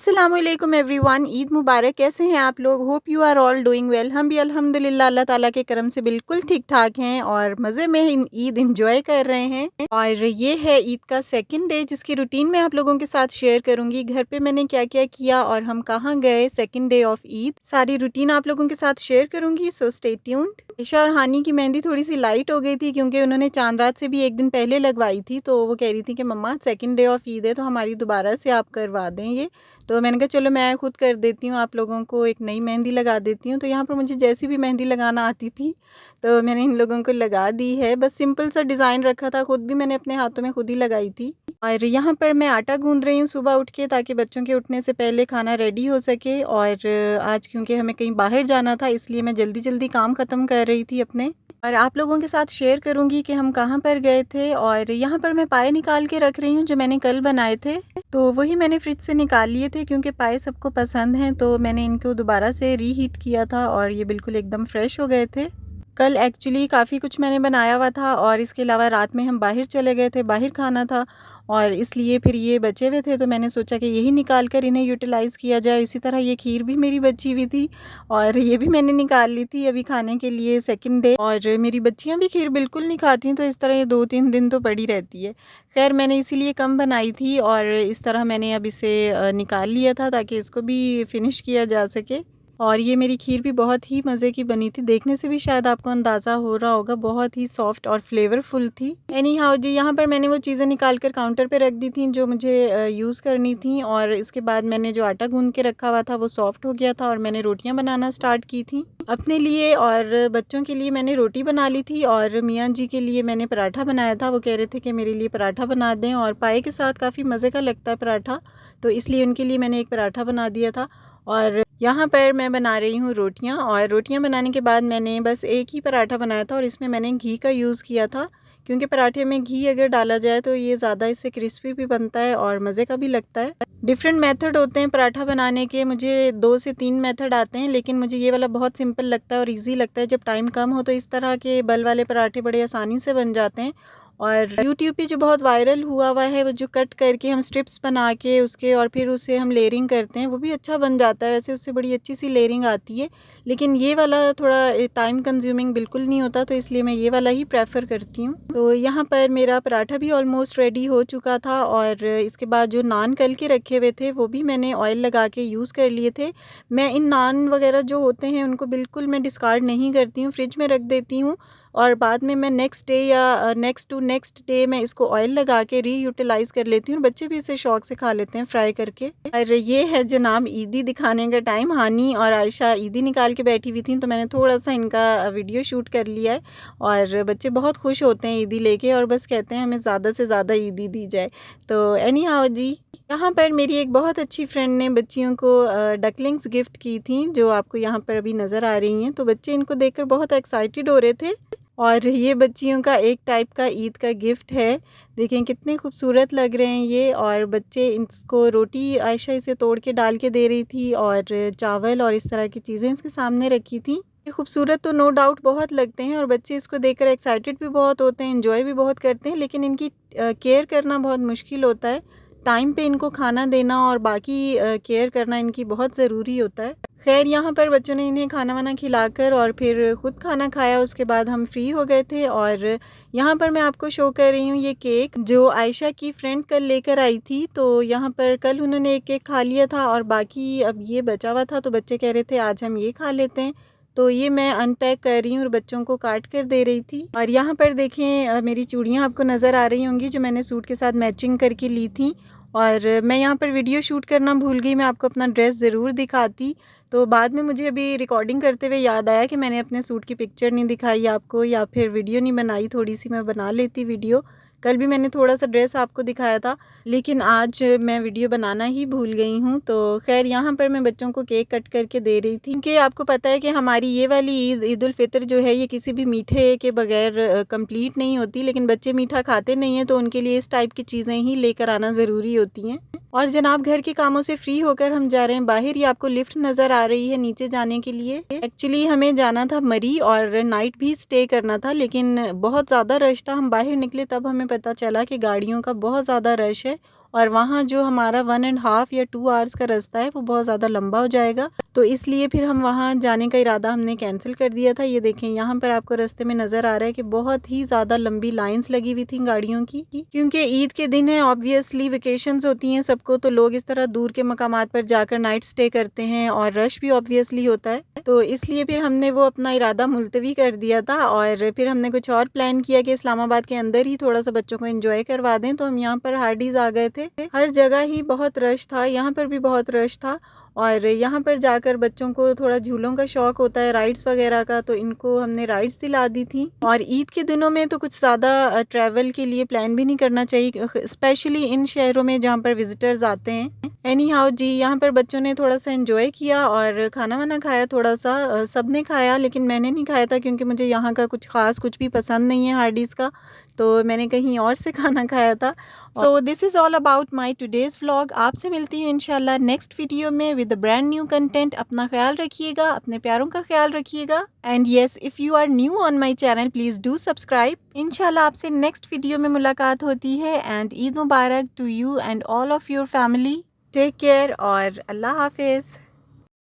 अस्सलामुअलैकुम एवरीवन, ईद मुबारक। कैसे हैं आप लोग? Hope you are all doing well. हम भी अल्हम्दुलिल्लाह अल्लाह ताला के करम से बिल्कुल ठीक ठाक हैं और मज़े में ईद इंजॉय कर रहे हैं। और ये है ईद का सेकंड डे जिसकी रूटीन मैं आप लोगों के साथ शेयर करूंगी। घर पे मैंने क्या क्या किया और हम कहाँ गए सेकंड डे ऑफ ईद, सारी रूटीन आप लोगों के साथ शेयर करूंगी। So stay tuned. ईशा और हानी की मेहंदी थोड़ी सी लाइट हो गई थी क्योंकि उन्होंने चांद रात से भी एक दिन पहले लगवाई थी, तो वो कह रही थी कि मम्मा सेकंड डे ऑफ ईद है तो हमारी दोबारा से आप करवा दें ये। तो मैंने कहा चलो मैं खुद कर देती हूँ, आप लोगों को एक नई मेहंदी लगा देती हूँ। तो यहाँ पर मुझे जैसी भी मेहंदी लगाना आती थी तो मैंने इन लोगों को लगा दी है। बस सिंपल सा डिज़ाइन रखा था, खुद भी मैंने अपने हाथों में खुद ही लगाई थी। और यहाँ पर मैं आटा गूंद रही हूँ सुबह उठ के, ताकि बच्चों के उठने से पहले खाना रेडी हो सके। और आज क्योंकि हमें कहीं बाहर जाना था इसलिए मैं जल्दी जल्दी काम ख़त्म कर रही थी अपने। और आप लोगों के साथ शेयर करूंगी कि हम कहाँ पर गए थे। और यहाँ पर मैं पाए निकाल के रख रही हूँ जो मैंने कल बनाए थे, तो वही मैंने फ्रिज से निकाल लिए थे क्योंकि पाए सबको पसंद हैं। तो मैंने इनको दोबारा से रीहीट किया था और ये बिल्कुल एकदम फ्रेश हो गए थे। कल एक्चुअली काफ़ी कुछ मैंने बनाया हुआ था और इसके अलावा रात में हम बाहर चले गए थे, बाहर खाना था और इसलिए फिर ये बचे हुए थे, तो मैंने सोचा कि यही निकाल कर इन्हें यूटिलाइज़ किया जाए। इसी तरह ये खीर भी मेरी बची हुई थी और ये भी मैंने निकाल ली थी अभी खाने के लिए सेकंड डे। और मेरी बच्चियां भी खीर बिल्कुल नहीं खाती, तो इस तरह ये 2-3 दिन तो पड़ी रहती है। खैर मैंने इसीलिए कम बनाई थी और इस तरह मैंने अब इसे निकाल लिया था ताकि इसको भी फिनिश किया जा सके। और ये मेरी खीर भी बहुत ही मज़े की बनी थी, देखने से भी शायद आपको अंदाज़ा हो रहा होगा, बहुत ही सॉफ्ट और फ्लेवरफुल थी। एनी हाउ जी, यहाँ पर मैंने वो चीज़ें निकाल कर काउंटर पे रख दी थी जो मुझे यूज़ करनी थी। और इसके बाद मैंने जो आटा गूंद के रखा हुआ था वो सॉफ्ट हो गया था और मैंने रोटियाँ बनाना स्टार्ट की थी अपने लिए। और बच्चों के लिए मैंने रोटी बना ली थी और मियाँ जी के लिए मैंने पराठा बनाया था। वो कह रहे थे कि मेरे लिए पराठा बना दें, और पाए के साथ काफ़ी मज़े का लगता है पराठा, तो इसलिए उनके लिए मैंने एक पराठा बना दिया था। और यहाँ पर मैं बना रही हूँ रोटियाँ, और रोटियाँ बनाने के बाद मैंने बस एक ही पराठा बनाया था और इसमें मैंने घी का यूज़ किया था क्योंकि पराठे में घी अगर डाला जाए तो ये ज़्यादा इससे क्रिस्पी भी बनता है और मज़े का भी लगता है। डिफरेंट मेथड होते हैं पराठा बनाने के, मुझे 2 से 3 मेथड आते हैं, लेकिन मुझे ये वाला बहुत सिंपल लगता है और ईजी लगता है। जब टाइम कम हो तो इस तरह के बल वाले पराठे बड़े आसानी से बन जाते हैं। और यूट्यूब पे जो बहुत वायरल हुआ है वो जो कट करके हम स्ट्रिप्स बना के उसके और फिर उसे हम लेयरिंग करते हैं, वो भी अच्छा बन जाता है। वैसे उससे बड़ी अच्छी सी लेयरिंग आती है, लेकिन ये वाला थोड़ा टाइम कंज्यूमिंग बिल्कुल नहीं होता, तो इसलिए मैं ये वाला ही प्रेफर करती हूँ। तो यहाँ पर मेरा पराठा भी ऑलमोस्ट रेडी हो चुका था और इसके बाद जो नान कल के रखे हुए थे वो भी मैंने ऑयल लगा के यूज़ कर लिए थे। मैं इन नान वगैरह जो होते हैं उनको बिल्कुल मैं डिस्कार्ड नहीं करती हूँ, फ्रिज में रख देती हूँ और बाद में मैं नेक्स्ट डे या नेक्स्ट टू नेक्स्ट डे मैं इसको ऑयल लगा के रीयूटिलाइज़ कर लेती हूँ। बच्चे भी इसे शौक से खा लेते हैं फ्राई करके। और ये है जनाब ईदी दिखाने का टाइम। हानी और आयशा ईदी निकाल के बैठी हुई थी, तो मैंने थोड़ा सा इनका वीडियो शूट कर लिया है। और बच्चे बहुत खुश होते हैं ईदी लेके और बस कहते हैं हमें ज़्यादा से ज़्यादा ईदी दी जाए। तो एनी हाउ जी, यहाँ पर मेरी एक बहुत अच्छी फ्रेंड ने बच्चियों को डकलिंग्स गिफ्ट की थी जो आपको यहाँ पर अभी नज़र आ रही हैं। तो बच्चे इनको देखकर बहुत एक्साइटेड हो रहे थे और ये बच्चियों का एक टाइप का ईद का गिफ्ट है। देखें कितने खूबसूरत लग रहे हैं ये। और बच्चे इसको रोटी आयशा इसे तोड़ के डाल के दे रही थी और चावल और इस तरह की चीज़ें इसके सामने रखी थी। ये खूबसूरत तो नो डाउट बहुत लगते हैं और बच्चे इसको देखकर एक्साइटेड भी बहुत होते हैं, एंजॉय भी बहुत करते हैं, लेकिन इनकी केयर करना बहुत मुश्किल होता है। टाइम पे इनको खाना देना और बाकी केयर करना इनकी बहुत ज़रूरी होता है। खैर यहाँ पर बच्चों ने इन्हें खाना वाना खिलाकर और फिर ख़ुद खाना खाया, उसके बाद हम फ्री हो गए थे। और यहाँ पर मैं आपको शो कर रही हूँ ये केक जो आयशा की फ्रेंड कल लेकर आई थी। तो यहाँ पर कल उन्होंने एक केक खा लिया था और बाकी अब ये बचा हुआ था, तो बच्चे कह रहे थे आज हम ये खा लेते हैं। तो ये मैं अनपैक कर रही हूँ और बच्चों को काट कर दे रही थी। और यहाँ पर देखें मेरी चूड़ियाँ आपको नज़र आ रही होंगी जो मैंने सूट के साथ मैचिंग करके ली थी। और मैं यहाँ पर वीडियो शूट करना भूल गई, मैं आपको अपना ड्रेस ज़रूर दिखाती। तो बाद में मुझे अभी रिकॉर्डिंग करते हुए याद आया कि मैंने अपने सूट की पिक्चर नहीं दिखाई आपको या फिर वीडियो नहीं बनाई, थोड़ी सी मैं बना लेती वीडियो। कल भी मैंने थोड़ा सा ड्रेस आपको दिखाया था, लेकिन आज मैं वीडियो बनाना ही भूल गई हूँ। तो खैर यहाँ पर मैं बच्चों को केक कट करके दे रही थी कि आपको पता है कि हमारी ये वाली ईद उल फितर जो है ये किसी भी मीठे के बगैर कंप्लीट नहीं होती, लेकिन बच्चे मीठा खाते नहीं हैं तो उनके लिए इस टाइप की चीज़ें ही लेकर आना ज़रूरी होती हैं। और जनाब घर के कामों से फ्री होकर हम जा रहे हैं बाहर। ये आपको लिफ्ट नज़र आ रही है नीचे जाने के लिए। एक्चुअली हमें जाना था मरी और नाइट भी स्टे करना था, लेकिन बहुत ज़्यादा रश था। हम बाहर निकले तब हमें पता चला कि गाड़ियों का बहुत ज़्यादा रश है और वहाँ जो हमारा 1.5 या 2 आवर्स का रास्ता है वो बहुत ज़्यादा लंबा हो जाएगा, तो इसलिए फिर हम वहाँ जाने का इरादा हमने कैंसिल कर दिया था। ये देखें यहाँ पर आपको रास्ते में नज़र आ रहा है कि बहुत ही ज़्यादा लंबी लाइंस लगी हुई थी गाड़ियों की, क्योंकि ईद के दिन है, ऑब्वियसली वेकेशंस होती हैं सबको, तो लोग इस तरह दूर के मकामात पर जाकर नाइट स्टे करते हैं और रश भी ऑब्वियसली होता है, तो इसलिए फिर हमने वो अपना इरादा मुलतवी कर दिया था और फिर हमने कुछ और प्लान किया कि इस्लामाबाद के अंदर ही थोड़ा सा बच्चों को एंजॉय करवा दें। तो हम यहाँ पर हार्डीज आ गए थे, हर जगह ही बहुत रश था, यहाँ पर भी बहुत रश था और यहाँ पर जाकर बच्चों को थोड़ा झूलों का शौक होता है, राइड्स वगैरह का, तो इनको हमने राइड्स दिला दी थी। और ईद के दिनों में तो कुछ ज़्यादा ट्रैवल के लिए प्लान भी नहीं करना चाहिए, स्पेशली इन शहरों में जहाँ पर विजिटर्स आते हैं। एनी हाउ जी, यहाँ पर बच्चों ने थोड़ा सा एंजॉय किया और खाना वाना खाया, थोड़ा सा सब ने खाया, लेकिन मैंने नहीं खाया था क्योंकि मुझे यहाँ का कुछ ख़ास कुछ भी पसंद नहीं है हार्डीज़ का, तो मैंने कहीं और से खाना खाया था। So this is all about my today's vlog. आपसे मिलती हूँ इंशाल्लाह नेक्स्ट वीडियो में with a brand new content. अपना ख्याल रखिएगा, अपने प्यारों का ख्याल रखिएगा, and yes, if you are new on my channel please do subscribe. इंशाल्लाह आपसे नेक्स्ट वीडियो में मुलाकात होती है, एंड ईद मुबारक to you and all of your family. Take care और अल्लाह हाफिज़।